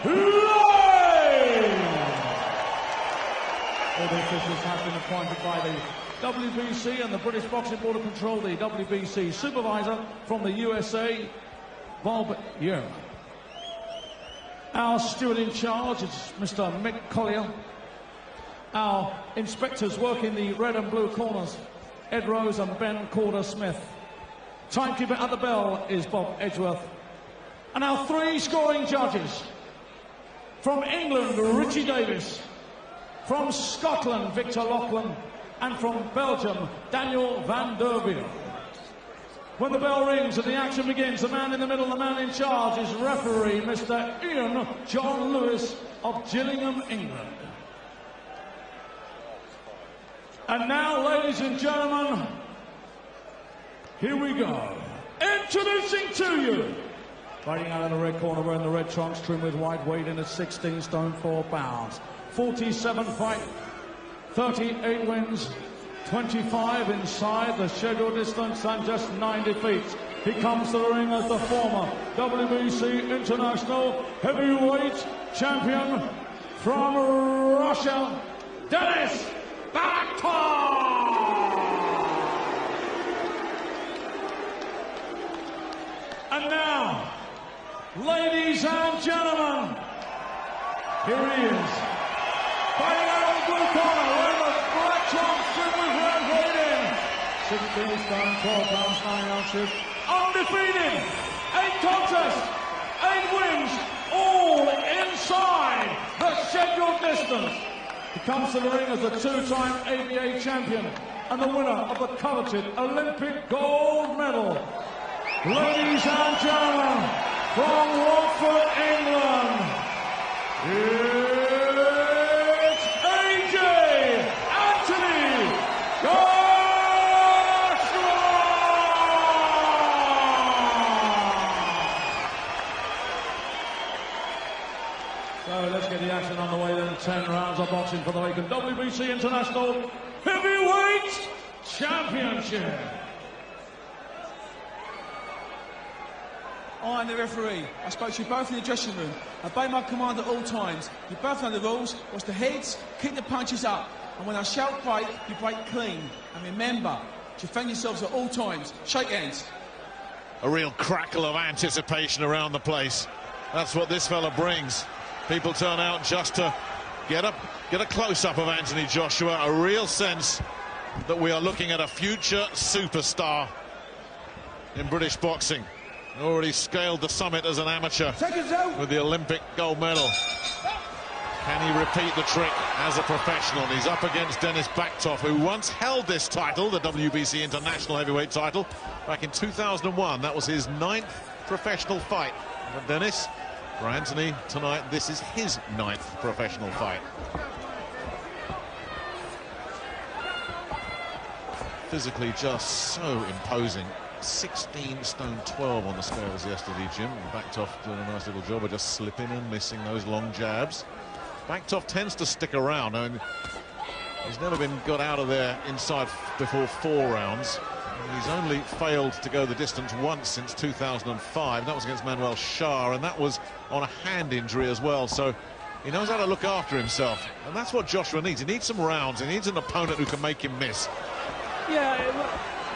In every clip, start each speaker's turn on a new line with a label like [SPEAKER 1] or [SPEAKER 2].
[SPEAKER 1] Floyd! All the officials have been appointed by the WBC and the British Boxing Board of Control, the WBC supervisor from the USA, Bob Year. Our steward in charge is Mr. Mick Collier. Our inspectors working the red and blue corners, Ed Rose and Ben Corder-Smith. Timekeeper at the bell is Bob Edgeworth. And our three scoring judges. From England, Richie Davis. From Scotland, Victor Loughlin. And from Belgium, Daniel van der Wiel. When the bell rings and the action begins, the man in the middle, the man in charge, is referee Mr. Ian John Lewis of Gillingham, England. And now, ladies and gentlemen, here we go. Introducing to you, fighting out in the red corner, wearing the red trunks, trimmed with white, weight in at 16 stone 4 pounds. 47 fight, 38 wins, 25 inside the scheduled distance, and just 9 defeats. He comes to the ring as the former WBC International Heavyweight Champion from Russia, Denis Pacquiao! And now, ladies and gentlemen, here he is. Fighting out of the blue corner, wearing the black trunks, trimmed with red weight in. 16 stone, 12 pounds, 9 ounces. Undefeated, 8 contests, 8 wins, all inside the scheduled distance. He comes to the ring as a 2-time ABA champion and the winner of the coveted Olympic gold medal. Ladies and gentlemen, from Watford, England, it's AJ Anthony Joshua! So let's get the action on the way then. 10 rounds of boxing for the vacant WBC International Heavyweight Championship.
[SPEAKER 2] I am the referee. I spoke to you both in the dressing room. Obey my command at all times. You both know the rules. Watch the heads, keep the punches up. And when I shout break, you break clean. And remember, defend yourselves at all times. Shake hands.
[SPEAKER 3] A real crackle of anticipation around the place. That's what this fella brings. People turn out just to get a close-up of Anthony Joshua. A real sense that we are looking at a future superstar in British boxing. Already scaled the summit as an amateur with the Olympic gold medal. Can he repeat the trick as a professional? And he's up against Denis Pacquiao, who once held this title, the WBC International Heavyweight title, back in 2001. That was his 9th professional fight. But Denis, for Anthony tonight, this is his 9th professional fight. Physically just so imposing. 16 stone 12 on the scales yesterday, Jim. Pacquiao doing a nice little job of just slipping and missing those long jabs. Pacquiao tends to stick around. I mean, he's never been got out of there inside before 4 rounds. He's only failed to go the distance once since 2005. That was against Manuel Shah, and that was on a hand injury as well. So he knows how to look after himself, and that's what Joshua needs. He needs some rounds. He needs an opponent who can make him miss. Yeah.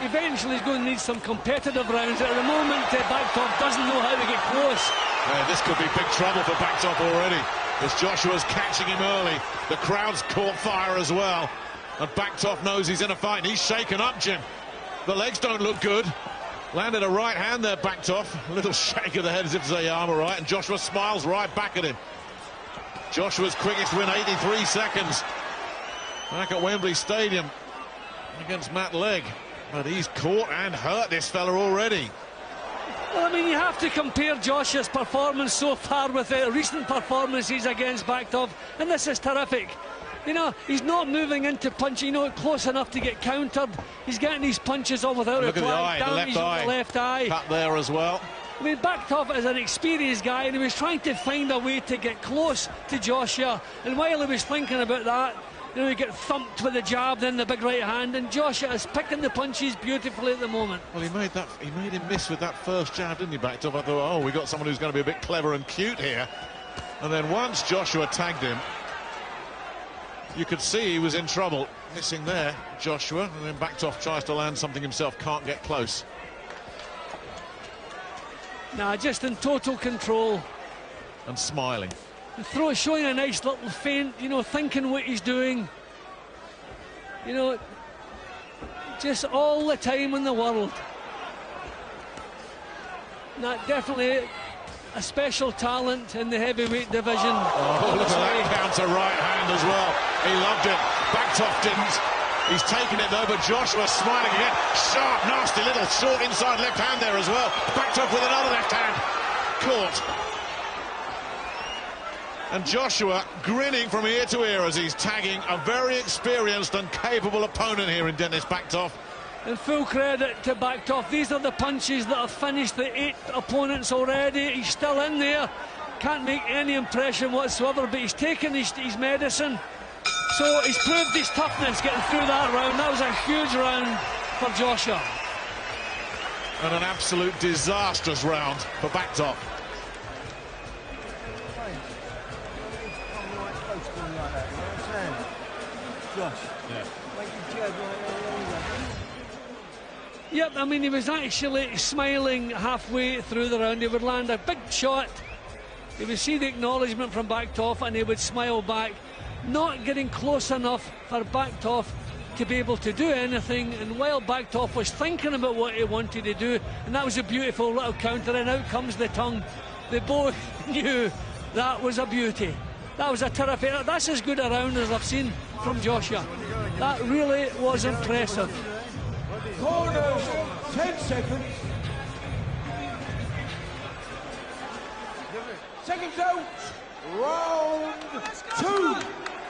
[SPEAKER 4] Eventually he's going to need some competitive rounds. At the moment, Pacquiao doesn't know how to get close.
[SPEAKER 3] Yeah, this could be big trouble for Pacquiao already, as Joshua's catching him early. The crowd's caught fire as well, and Pacquiao knows he's in a fight, and he's shaken up, Jim. The legs don't look good. Landed a right hand there, Pacquiao. A little shake of the head as if to say, yeah, I'm all right, and Joshua smiles right back at him. Joshua's quickest win, 83 seconds. Back at Wembley Stadium against Matt Legg. But he's caught and hurt this fella already.
[SPEAKER 4] Well, I mean, you have to compare Joshua's performance so far with the recent performances against Pacquiao, and this is terrific. You know, he's not moving into punching, close enough to get countered. He's getting these punches all without
[SPEAKER 3] Look
[SPEAKER 4] reply.
[SPEAKER 3] at the eye,
[SPEAKER 4] the left eye.
[SPEAKER 3] Cut there as well.
[SPEAKER 4] I mean, Pacquiao is an experienced guy, and he was trying to find a way to get close to Joshua. And while he was thinking about that, he get thumped with the jab, then the big right hand, and Joshua is picking the punches beautifully at the moment.
[SPEAKER 3] Well, he made him miss with that first jab, didn't he, Pacquiao? I thought, oh, we got someone who's going to be a bit clever and cute here. And then once Joshua tagged him, you could see he was in trouble. Missing there, Joshua, and then Bactov tries to land something himself, can't get close.
[SPEAKER 4] Nah, just in total control.
[SPEAKER 3] And smiling.
[SPEAKER 4] The throw showing a nice little feint, you know, thinking what he's doing. You know, just all the time in the world. That definitely a special talent in the heavyweight division.
[SPEAKER 3] Oh, look at that counter right hand as well. He loved it. Bactov didn't. He's taken it though, but Joshua smiling again. Sharp, nasty little short inside left hand there as well. Bactov with another left hand. Caught. And Joshua grinning from ear to ear as he's tagging a very experienced and capable opponent here in Denis Bactov.
[SPEAKER 4] And full credit to Bactov. These are the punches that have finished the 8 opponents already. He's still in there. Can't make any impression whatsoever, but he's taken his medicine. So he's proved his toughness getting through that round. That was a huge round for Joshua.
[SPEAKER 3] And an absolute disastrous round for Bactov.
[SPEAKER 4] Yep, I mean, he was actually smiling halfway through the round. He would land a big shot, he would see the acknowledgement from Bactov, and he would smile back, not getting close enough for Bactov to be able to do anything. And while Bactov was thinking about what he wanted to do, and that was a beautiful little counter, and out comes the tongue. They both knew that was a beauty. That was a terrific, that's as good a round as I've seen from Joshua. That really was impressive.
[SPEAKER 1] Corners, 10 seconds. Seconds out. Round 2.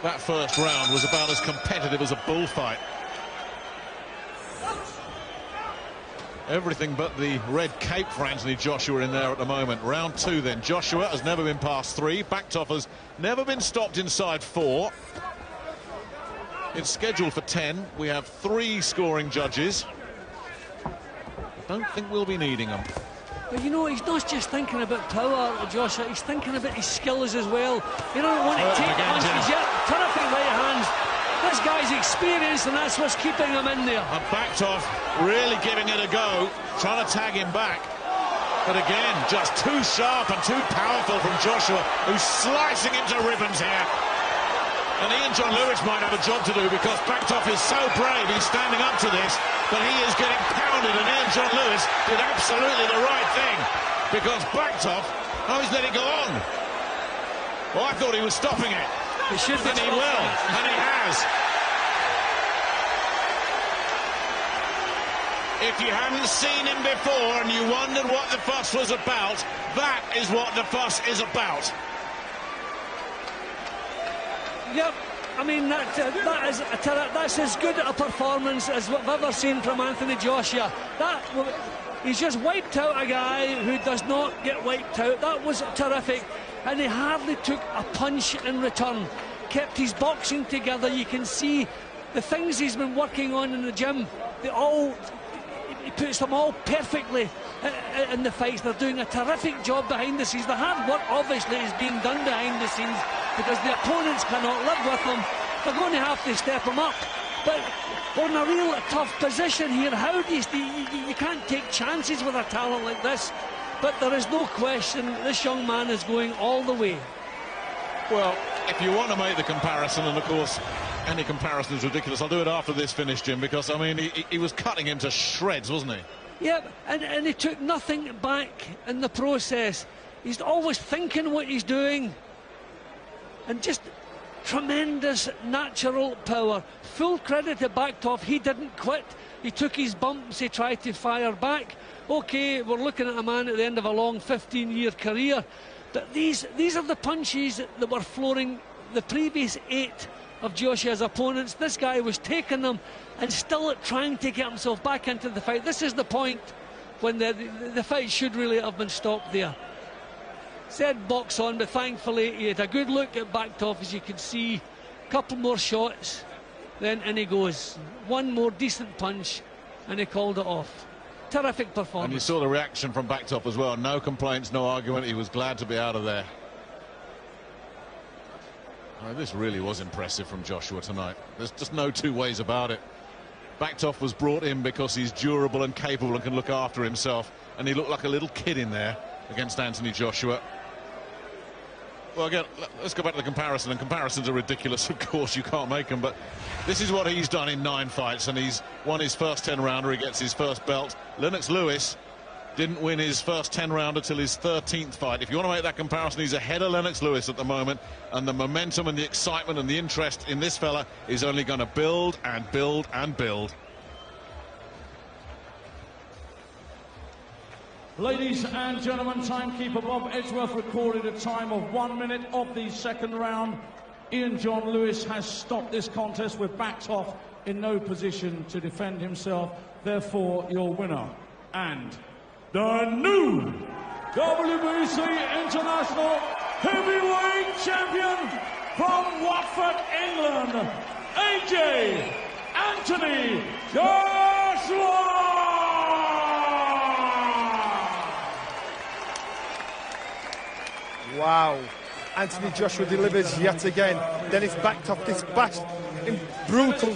[SPEAKER 3] That first round was about as competitive as a bullfight. Everything but the red cape for Anthony Joshua in there at the moment. Round 2 then. Joshua has never been past 3. Bactov has never been stopped inside 4. It's scheduled for 10. We have 3 scoring judges. Don't think we'll be needing them.
[SPEAKER 4] But you know, he's not just thinking about power, Joshua, he's thinking about his skills as well. You don't want to take punches yet. Terrific right hands. This guy's experienced, and that's what's keeping him in there.
[SPEAKER 3] And Bactov really giving it a go, trying to tag him back. But again, just too sharp and too powerful from Joshua, who's slicing him to ribbons here. And Ian John Lewis might have a job to do, because Bactov is so brave, he's standing up to this, but he is getting pounded, and Ian John Lewis did absolutely the right thing, because Bactov, oh, he's let it go on. Well, I thought he was stopping it.
[SPEAKER 4] He should be,
[SPEAKER 3] and he will, and he has. If you hadn't seen him before and you wondered what the fuss was about, that is what the fuss is about.
[SPEAKER 4] Yep, I mean, that's as good a performance as what I've ever seen from Anthony Joshua. He's just wiped out a guy who does not get wiped out. That was terrific, and he hardly took a punch in return. Kept his boxing together. You can see the things he's been working on in the gym. He puts them all perfectly in the fights. They're doing a terrific job behind the scenes. The hard work obviously is being done behind the scenes, because the opponents cannot live with them. They're going to have to step them up. But we're in a real tough position here. How do you can't take chances with a talent like this. But there is no question this young man is going all the way.
[SPEAKER 3] Well, if you want to make the comparison, and of course any comparison is ridiculous, I'll do it after this finish, Jim, because I mean he was cutting him to shreds, wasn't he?
[SPEAKER 4] Yep, and he took nothing back in the process. He's always thinking what he's doing, and just tremendous natural power. Full credit to Bactov, he didn't quit. He took his bumps, he tried to fire back. Okay, we're looking at a man at the end of a long 15-year career, but these are the punches that were flooring the previous 8 of Joshua's opponents. This guy was taking them and still trying to get himself back into the fight. This is the point when the fight should really have been stopped there. Said box on, but thankfully he had a good look at Bactov, as you can see. A couple more shots, then in he goes. One more decent punch, and he called it off. Terrific performance.
[SPEAKER 3] And you saw the reaction from Bactov as well. No complaints, no argument. He was glad to be out of there. This really was impressive from Joshua tonight. There's just no two ways about it. Backtoff was brought in because he's durable and capable and can look after himself, and he looked like a little kid in there against Anthony Joshua. Well, again, let's go back to the comparison, and comparisons are ridiculous, of course, you can't make them, but this is what he's done in 9 fights, and he's won his first 10-rounder, he gets his first belt. Lennox Lewis didn't win his first 10-rounder till his 13th fight. If you want to make that comparison, he's ahead of Lennox Lewis at the moment, and the momentum and the excitement and the interest in this fella is only going to build and build and build.
[SPEAKER 1] Ladies and gentlemen, timekeeper Bob Edgeworth recorded a time of 1 minute of the second round. Ian John Lewis has stopped this contest with Backtoff in no position to defend himself. Therefore, your winner and the new WBC International Heavyweight Champion from Watford, England, AJ Anthony Joshua!
[SPEAKER 5] Wow, Anthony Joshua delivers yet again. Dennis Backtoff dispatched in brutal